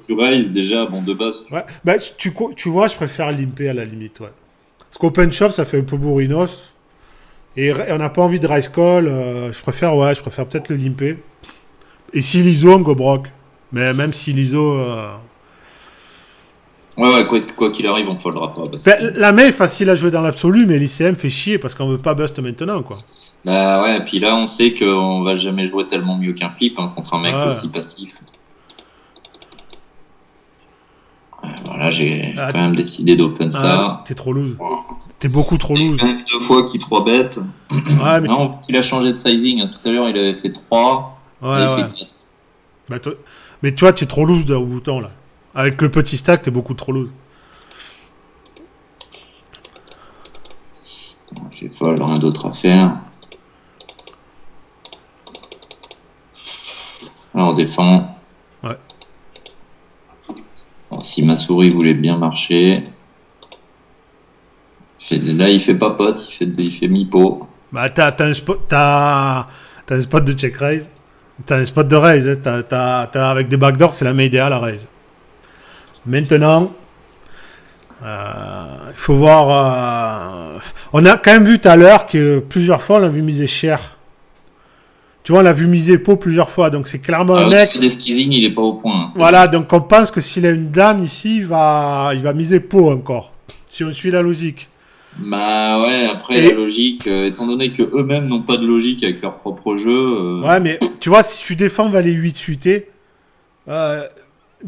tu raise déjà, bon, de base. Ouais, bah, tu vois, je préfère limper à la limite, ouais. Parce qu'open shove, ça fait un peu bourrinos. Et on n'a pas envie de raise call, je préfère peut-être le limper. Et si l'ISO, on go broke. Mais même si l'ISO. Ouais, quoi qu'il arrive, on foldera pas. La main est facile à jouer dans l'absolu, mais l'ICM fait chier parce qu'on veut pas bust maintenant, quoi. Bah ouais, et puis là, on sait qu'on va jamais jouer tellement mieux qu'un flip contre un mec aussi passif. Voilà, j'ai quand même décidé d'open ça. T'es trop loose. T'es beaucoup trop loose. Même 2 fois qu'il 3 bêtes. Ouais, mais non, il a changé de sizing. Tout à l'heure, il avait fait 3. Ouais. Fait 4. Mais toi, t'es trop loose au bouton, là. Avec le petit stack, t'es beaucoup trop loose. J'ai fold, rien d'autre à faire. Alors on défend. Ouais. Bon, si ma souris voulait bien marcher. Là, il fait pas pote, il fait mi-pot. Bah, t'as un spot de check raise. T'as un spot de raise. Avec des backdoors, c'est la main idéale à raise. Maintenant, il faut voir. On a quand même vu tout à l'heure que plusieurs fois, on l'a vu miser cher. Tu vois, on l'a vu miser pot plusieurs fois. Donc, c'est clairement un mec. Des skizing, il est pas au point. Voilà, donc on pense que s'il a une dame ici, il va miser pot encore. Si on suit la logique. Bah ouais, après la logique, étant donné que eux-mêmes n'ont pas de logique avec leur propre jeu. Ouais, mais tu vois, si tu défends valet 8 suité, il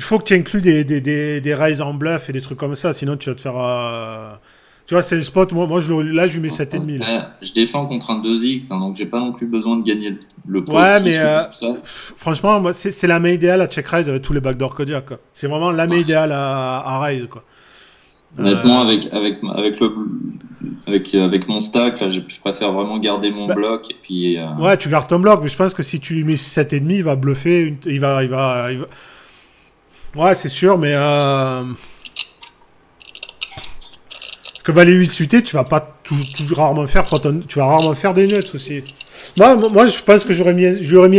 faut que tu inclues des raises en bluff et des trucs comme ça, sinon tu vas te faire. Tu vois, c'est le spot. Moi là, je lui mets 7,5. Je défends contre un 2x, hein, donc j'ai pas non plus besoin de gagner le pot. Ouais, mais franchement, c'est la main idéale à check raise avec tous les backdoor Kodiak. C'est vraiment la main idéale à raise, quoi. Honnêtement, avec mon stack, là, je préfère vraiment garder mon bloc et puis. Ouais, tu gardes ton bloc, mais je pense que si tu lui mets 7,5, il va bluffer. Il va... Ouais, c'est sûr, mais. Parce que valet 8 suité, tu vas pas rarement faire tu vas rarement faire des nuts aussi. Moi, je pense que j'aurais mis un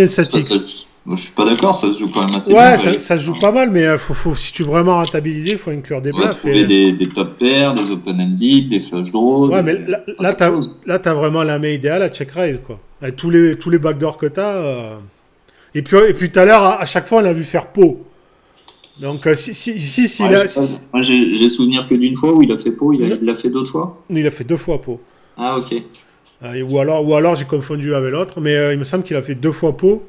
7x. Moi, je suis pas d'accord, ça se joue quand même assez bien. Ouais, ça se joue pas mal, mais si tu veux vraiment rentabiliser, il faut inclure des bluffs. Trouver des top pairs, des open-ended, des flush draws. Ouais, mais là, t'as vraiment la main idéale à check raise, quoi. Avec tous les backdoors que t'as. Et puis tout à l'heure, à chaque fois, on l'a vu faire pot. Donc, moi, j'ai souvenir que d'une fois où il a fait pot, il l'a fait d'autres fois. Il a fait 2 fois pot. Ah, ok. Ou alors j'ai confondu avec l'autre, mais il me semble qu'il a fait 2 fois pot.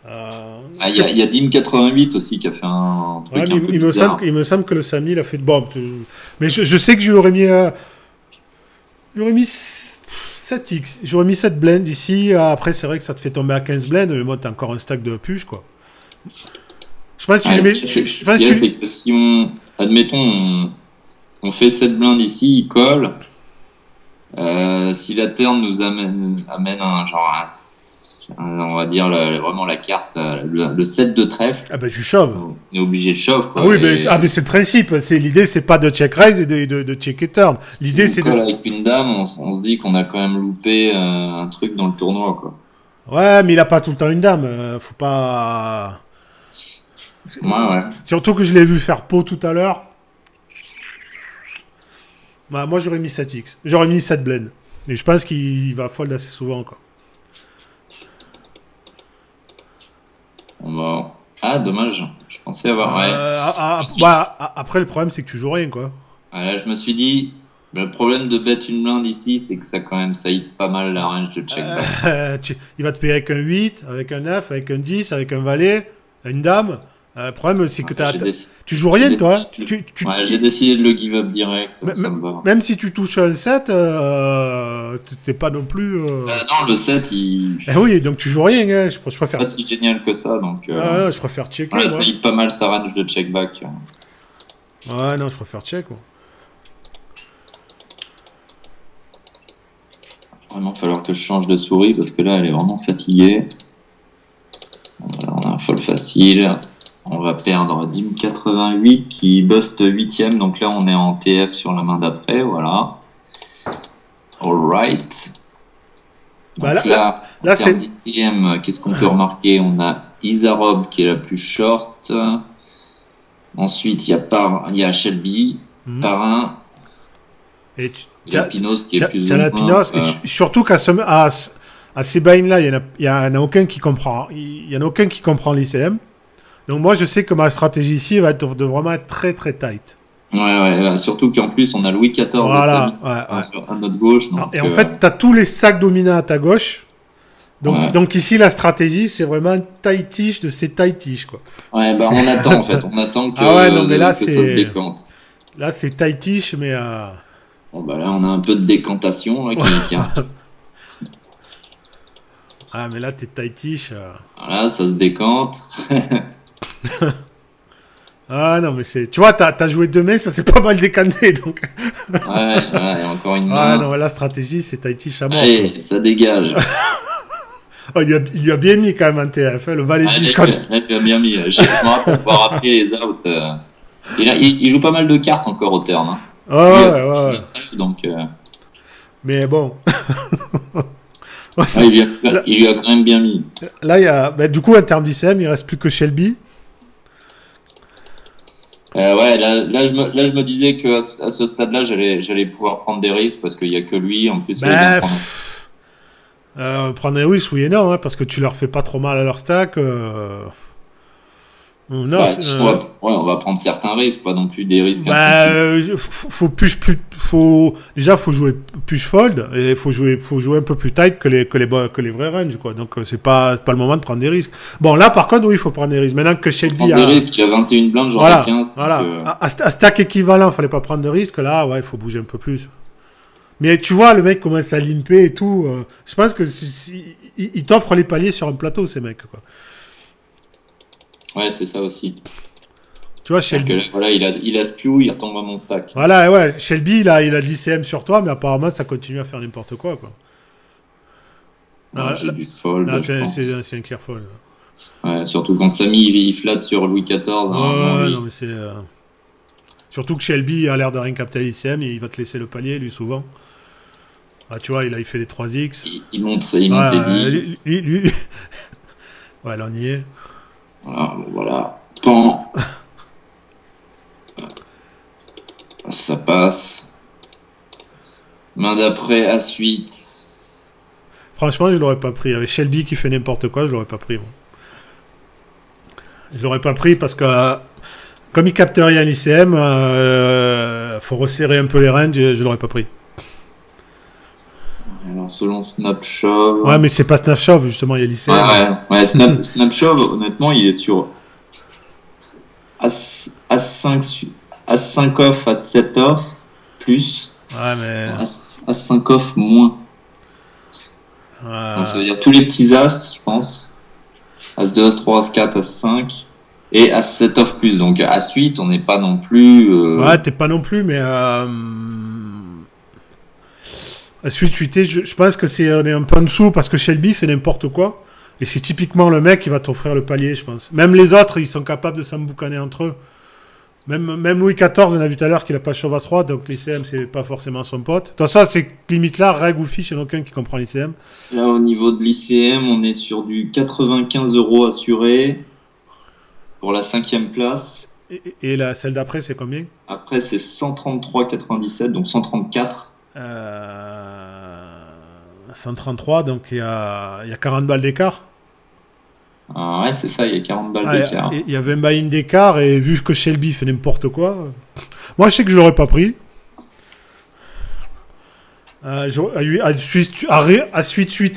Il y a Dim88 aussi qui a fait un truc un peu bizarre. Il me semble que le Samy, il a fait de bon. Mais je sais que j'aurais mis 7x. J'aurais mis 7 blends ici. Après, c'est vrai que ça te fait tomber à 15 blends, mais moi, t'as encore un stack de push, quoi. Je pense que si on, admettons, on fait 7 blindes ici, il colle. Si la turn nous amène on va dire vraiment la carte, le 7 de trèfle. Ah ben tu shove. On est obligé de shove, quoi. Ah oui, mais c'est le principe. L'idée, c'est pas de check raise et de check et turn. L'idée, c'est de. Avec une dame, on se dit qu'on a quand même loupé un truc dans le tournoi, quoi. Ouais, mais il a pas tout le temps une dame. Faut pas. Ouais. Surtout que je l'ai vu faire pot tout à l'heure. Bah, moi, j'aurais mis 7x. J'aurais mis 7 blend. Et je pense qu'il va fold assez souvent, quoi. Bon. Ah, dommage. Je pensais avoir. Après, le problème, c'est que tu joues rien, quoi. Là, je me suis dit, le problème de bet une blinde ici, c'est que ça hit pas mal la range de check back. Il va te payer avec un 8, avec un 9, avec un 10, avec un valet, une dame. Le problème, c'est que tu joues rien, toi. J'ai décidé de le give up direct. Ça me va. Même si tu touches un 7, t'es pas non plus... non, le 7, il... oui, donc tu joues rien. Hein. Je préfère... C'est pas si génial que ça, donc... je préfère checker. Ouais, ça hit pas mal sa range de check back. Ouais, non, je préfère check. Ouais. Vraiment, il va falloir que je change de souris, parce que là, elle est vraiment fatiguée. Voilà, on a un fold facile. On va perdre Dim 88 qui bust 8ème. Donc là, on est en TF sur la main d'après. Voilà. Alright. Donc là c'est 10ème. Qu'est-ce qu'on peut remarquer? On a Isarob qui est la plus short. Ensuite, il y a Shelby, Parrain. Et il y a Pinos qui est plus ou moins. Et surtout qu'à ces buy-in-là, il y en a aucun qui comprend. Il y en a aucun qui comprend l'ICM. Donc moi, je sais que ma stratégie ici va être de vraiment être très très tight. Ouais, surtout qu'en plus, on a Louis XIV voilà, à notre gauche. Donc, et en fait, tu as tous les stacks dominants à ta gauche. Donc ici, la stratégie, c'est vraiment tightish de ces tightish, quoi. Ouais, bah on attend en fait. On attend que, mais là, que ça se décante. Là, c'est tightish, mais... Bon, bah là, on a un peu de décantation. Là, Ah, mais là, t'es tightish. Voilà, ça se décante. Ah non, mais c'est... Tu vois, t'as joué 2 mains, ça s'est pas mal décanté, donc... ouais, encore une main. Ah non, la stratégie, c'est tightish à mort. Allez, ça dégage. Il lui a bien mis quand même un TF, hein, le valet 10. Il lui a bien mis. Je me rappelle pouvoir rappeler les outs. Il joue pas mal de cartes encore au turn. Hein. Ouais. Donc, mais bon... il lui a quand même bien mis. Là, il y a... du coup, en termes d'ICM, il reste plus que Shelby. Ouais, là, je me disais que à ce stade-là, j'allais pouvoir prendre des risques parce qu'il n'y a que lui. En plus, prendre des risques, oui et non, hein, parce que tu leur fais pas trop mal à leur stack. Non, on va prendre certains risques, pas non plus des risques. Déjà, faut jouer push fold et faut jouer un peu plus tight que les vrais ranges, quoi. Donc c'est pas le moment de prendre des risques. Bon, là par contre, oui, il faut prendre des risques. Maintenant que Shelby a des risques, il a 21 blindes, j'en ai 15. Voilà. À stack équivalent, fallait pas prendre de risques. Là, ouais, il faut bouger un peu plus. Mais tu vois, le mec commence à limper et tout. Je pense que il t'offre les paliers sur un plateau, ces mecs, quoi. Ouais, c'est ça aussi. Tu vois, Shelby... Là, voilà, il a spew, il retombe à mon stack. Voilà, ouais. Shelby, il a 10 CM sur toi, mais apparemment, ça continue à faire n'importe quoi, quoi. J'ai du fold. C'est un clear fold. Ouais, surtout quand Samy, il flatte sur Louis XIV. Non, mais c'est... Surtout que Shelby a l'air de rien capter l'ICM, et il va te laisser le palier, lui, souvent. Ah, tu vois, il fait les 3X. Il monte les 10. Lui... ouais, là, on y est. Voilà. Pan. Ça passe. Main d'après, à suite. Franchement, je l'aurais pas pris. Avec Shelby qui fait n'importe quoi, je l'aurais pas pris. Bon. Je l'aurais pas pris parce que comme il capte rien à l'ICM, faut resserrer un peu les ranges, je l'aurais pas pris. Alors, selon Snapshot... Ouais, mais c'est pas Snapshot, justement, il y a l'ICM. Ouais, Snapshot, honnêtement, il est sur As5 off, As7 off, plus. Ouais, mais... As5 off, moins. Donc, ça veut dire tous les petits As, je pense. As2, As3, As4, As5. Et As7 off, plus. Donc, As8, on n'est pas non plus... Ouais, t'es pas non plus, mais... Suite, je pense que on est un peu en dessous parce que Shelby fait n'importe quoi. Et c'est typiquement le mec qui va t'offrir le palier, je pense. Même les autres, ils sont capables de s'emboucaner entre eux. Même Louis XIV, on a vu tout à l'heure qu'il a pas Chauve As-Roi, donc l'ICM, c'est pas forcément son pote. De toute façon, ces limites-là, règle ou fiche, il n'y en a aucun qui comprend l'ICM. Là, au niveau de l'ICM, on est sur du 95 € assuré pour la 5e place. Et celle d'après, c'est combien? Après, c'est 133,97, donc 134. 133, donc il y a 40 balles d'écart. Ouais, c'est ça, il y a 40 balles d'écart. Il y avait 20 balles d'écart, et vu que Shelby fait n'importe quoi, moi je sais que je l'aurais pas pris. À suite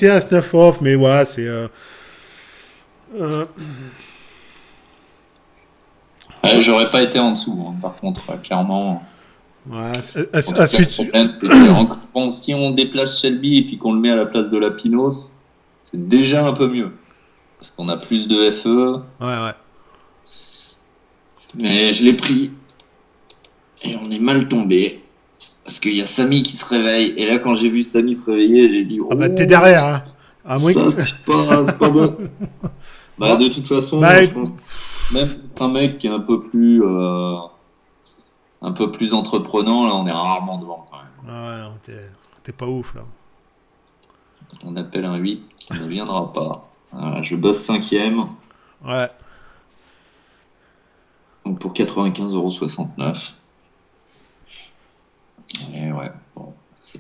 et à 9 off, mais ouais, c'est... J'aurais pas été en dessous, hein, par contre, clairement. Ouais, le problème, c'est que si on déplace Shelby et puis qu'on le met à la place de la Pinos, c'est déjà un peu mieux. Parce qu'on a plus de FE. Ouais. Mais je l'ai pris. Et on est mal tombé. Parce qu'il y a Samy qui se réveille. Et là, quand j'ai vu Samy se réveiller, j'ai dit... Ah bah t'es derrière, hein. Ah, ça, c'est pas bon. Bah, de toute façon, je pense, même un mec qui est un peu plus entreprenant, là, on est rarement devant quand même. Ah ouais, non, t'es pas ouf là. On appelle un 8 qui ne viendra pas. Voilà, je bosse 5e. Ouais. Donc pour 95,69 €. Et ouais, bon, c'est...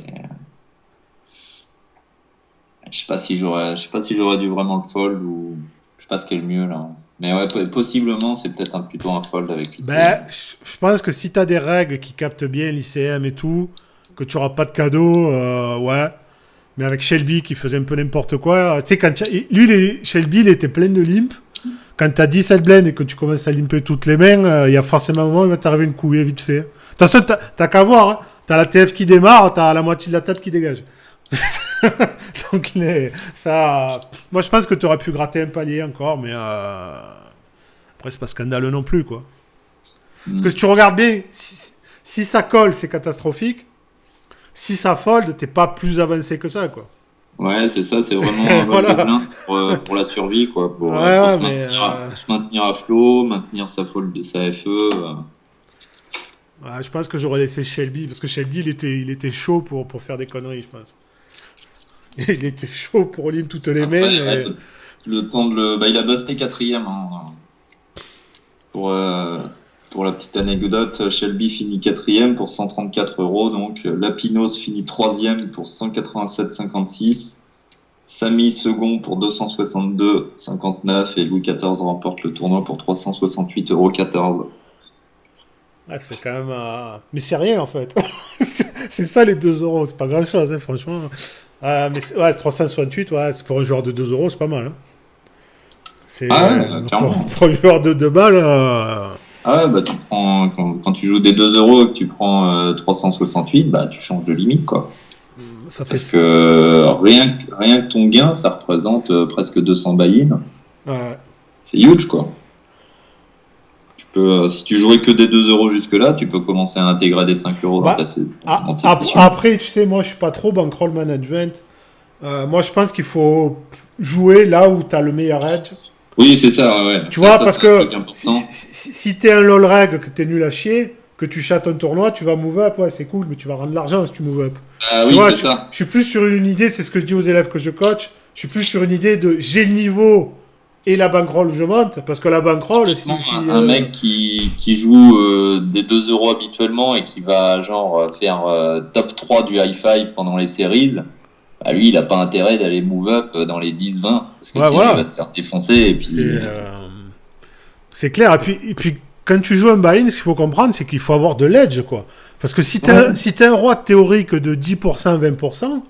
Je sais pas si j'aurais dû vraiment le fold ou je sais pas ce qui est le mieux là. Mais ouais, possiblement c'est peut-être plutôt un fold avec l'ICM. Ben, je pense que si t'as des règles qui captent bien l'ICM et tout, que tu auras pas de cadeau, ouais. Mais avec Shelby qui faisait un peu n'importe quoi, tu sais quand Shelby il était plein de limp. Quand t'as 17 blends et que tu commences à limper toutes les mains, il y a forcément un moment où il va t'arriver une couille vite fait. De toute façon, t'as qu'à voir, hein. T'as la TF qui démarre, t'as la moitié de la table qui dégage. Donc ça, moi je pense que tu aurais pu gratter un palier encore, mais après c'est pas scandaleux non plus quoi. Parce que si tu regardes bien, si ça colle c'est catastrophique. Si ça fold, t'es pas plus avancé que ça quoi. Ouais, c'est ça, c'est vraiment voilà. pour la survie quoi, pour se maintenir à flot, maintenir sa fold de sa FE. Ouais, je pense que j'aurais laissé Shelby parce que Shelby il était chaud pour faire des conneries je pense. Il était chaud pour limp toutes les mains. Ouais, le temps de il a busté 4e. Hein. Pour la petite anecdote, Shelby finit 4e pour 134 €. Donc Lapinos finit 3e pour 187,56. Samy second pour 262,59. Et Louis XIV remporte le tournoi pour 368,14 €. Ouais, ça fait quand même... Mais c'est rien en fait. C'est ça les 2 €. C'est pas grand chose hein, franchement. Mais ouais, 368, ouais, c'est pour un joueur de 2 €, c'est pas mal. Hein. C'est pour un joueur de 2 balles. Ah ouais, bah tu prends quand tu joues des 2 € et que tu prends 368, bah tu changes de limite quoi. Ça fait parce que rien que ton gain, ça représente presque 200 buy-in. Ouais. C'est huge quoi. Si tu jouais que des 2 € jusque-là, tu peux commencer à intégrer des 5 € dans ta session. Après, tu sais, moi, je suis pas trop bankroll management. Moi, je pense qu'il faut jouer là où tu as le meilleur edge. Oui, c'est ça, ouais. Tu vois, parce que si tu es un lol reg, que tu es nul à chier, que tu chattes un tournoi, tu vas move up, ouais, c'est cool, mais tu vas rendre de l'argent si tu move up. Oui, c'est ça. Je suis plus sur une idée, c'est ce que je dis aux élèves que je coach, je suis plus sur une idée de j'ai le niveau... Et la bankroll où je monte, parce que la bankroll... un mec qui joue des 2 € habituellement et qui va genre faire top 3 du high five pendant les séries, bah lui il a pas intérêt d'aller move up dans les 10-20, parce que sinon il va se faire défoncer. Et puis c'est clair, et puis quand tu joues un buy-in, ce qu'il faut comprendre, c'est qu'il faut avoir de l'edge, quoi. Parce que si t'as un roi théorique de 10%, 20%,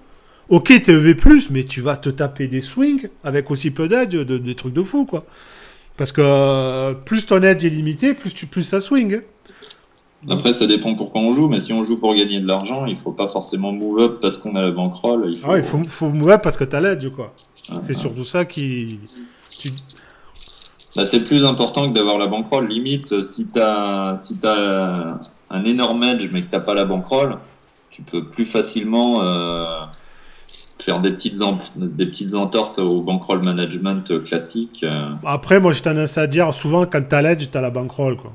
ok, t'es EV+, mais tu vas te taper des swings avec aussi peu d'edge, des trucs de fou, quoi. Parce que plus ton edge est limité, plus ça swing. Après, ça dépend pourquoi on joue, mais si on joue pour gagner de l'argent, il faut pas forcément move up parce qu'on a la bankroll. Il faut move up parce que t'as l'edge, quoi. C'est surtout ça qui... Bah, c'est plus important que d'avoir la bankroll. Limite, si t'as un énorme edge mais que t'as pas la bankroll, tu peux plus facilement... faire des petites entorses au bankroll management classique. Après, moi, j'ai tendance à dire souvent, quand t'as l'edge, t'as la bankroll, quoi.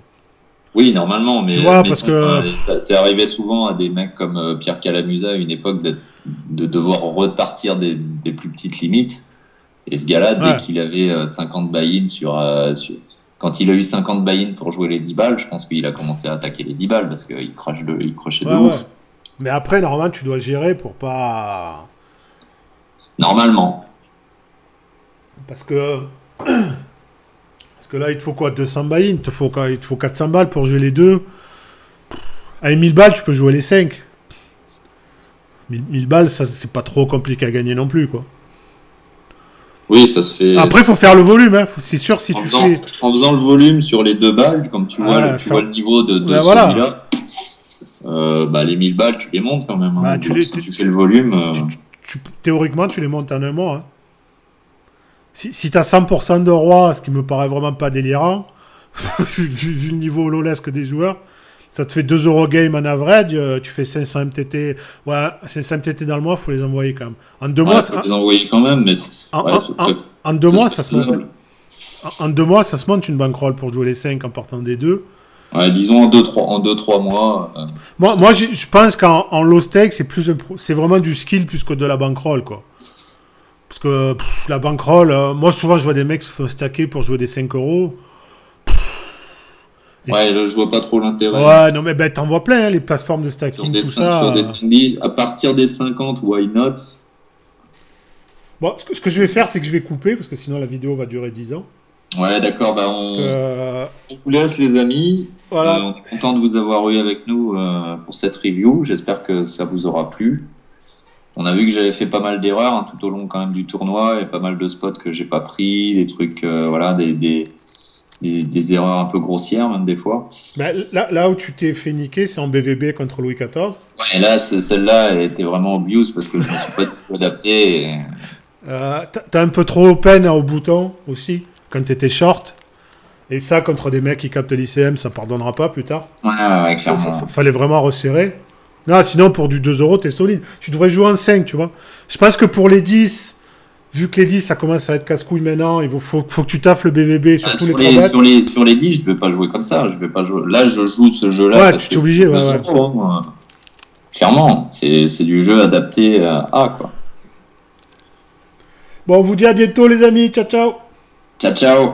Oui, normalement, mais, tu vois, parce que... c'est arrivé souvent à des mecs comme Pierre Calamusa à une époque de devoir repartir des plus petites limites. Et ce gars-là, dès qu'il avait 50 buy-in quand il a eu 50 buy-in pour jouer les 10 balles, je pense qu'il a commencé à attaquer les 10 balles parce qu'il crochait de ouf. Mais après, normalement, tu dois le gérer pour pas... Normalement. Parce que là, il te faut quoi? 200 buy-in, il te faut 400 balles pour jouer les deux. À 1000 balles, tu peux jouer les 5. 1000 balles, ça, c'est pas trop compliqué à gagner non plus, quoi. Oui, ça se fait. Après, il faut faire le volume. Hein. C'est sûr, si fais. En faisant le volume sur les 2 balles, comme tu vois, vois le niveau de celui-là, les 1000 balles, tu les montes quand même. Hein. Bah, si tu fais le volume. Théoriquement, tu les montes en un mois. Hein. Si tu as 100% de roi, ce qui me paraît vraiment pas délirant, vu le niveau lolesque des joueurs, ça te fait 2 € game en average, tu fais 500 MTT. Ouais, 500 MTT dans le mois, il faut les envoyer quand même. En 2 mois, faut les envoyer quand même, mais en 2 mois, ça se monte. En 2 mois, ça se monte une bankroll pour jouer les 5 en partant des 2. Ouais, disons en 2-3 mois. Moi je pense qu'en low stake, c'est vraiment du skill plus que de la bankroll, quoi. Parce que la bankroll, moi souvent je vois des mecs se faire stacker pour jouer des 5 €. Ouais, là, je vois pas trop l'intérêt. Ouais, non, mais t'en vois plein, hein, les plateformes de stacking, tout ça. Sur des à partir des 50, why not? Bon, ce que je vais faire, c'est que je vais couper, parce que sinon la vidéo va durer 10 ans. Ouais, d'accord, on vous laisse, les amis. Voilà. On est content de vous avoir eu avec nous pour cette review. J'espère que ça vous aura plu. On a vu que j'avais fait pas mal d'erreurs hein, tout au long quand même du tournoi, et pas mal de spots que j'ai pas pris, des trucs, des erreurs un peu grossières même des fois. Bah, là où tu t'es fait niquer, c'est en BVB contre Louis XIV. Ouais, là, celle-là, elle était vraiment obvious parce que je me suis pas du tout adapté. Et... T'as un peu trop open au bouton aussi, quand t'étais short. Et ça, contre des mecs qui captent l'ICM, ça pardonnera pas plus tard. Ouais, clairement. Fallait vraiment resserrer. Non, sinon, pour du 2 €, t'es solide. Tu devrais jouer en 5, tu vois. Je pense que pour les 10, vu que les 10, ça commence à être casse-couille maintenant, il faut que tu taffes le BVB sur tous les sur les 10, je vais pas jouer comme ça. Je vais pas jouer. Là, je joue ce jeu-là. Ouais, tu es obligé, ouais. Clairement, c'est du jeu adapté à quoi. Bon, on vous dit à bientôt, les amis. Ciao, ciao. Ciao, ciao.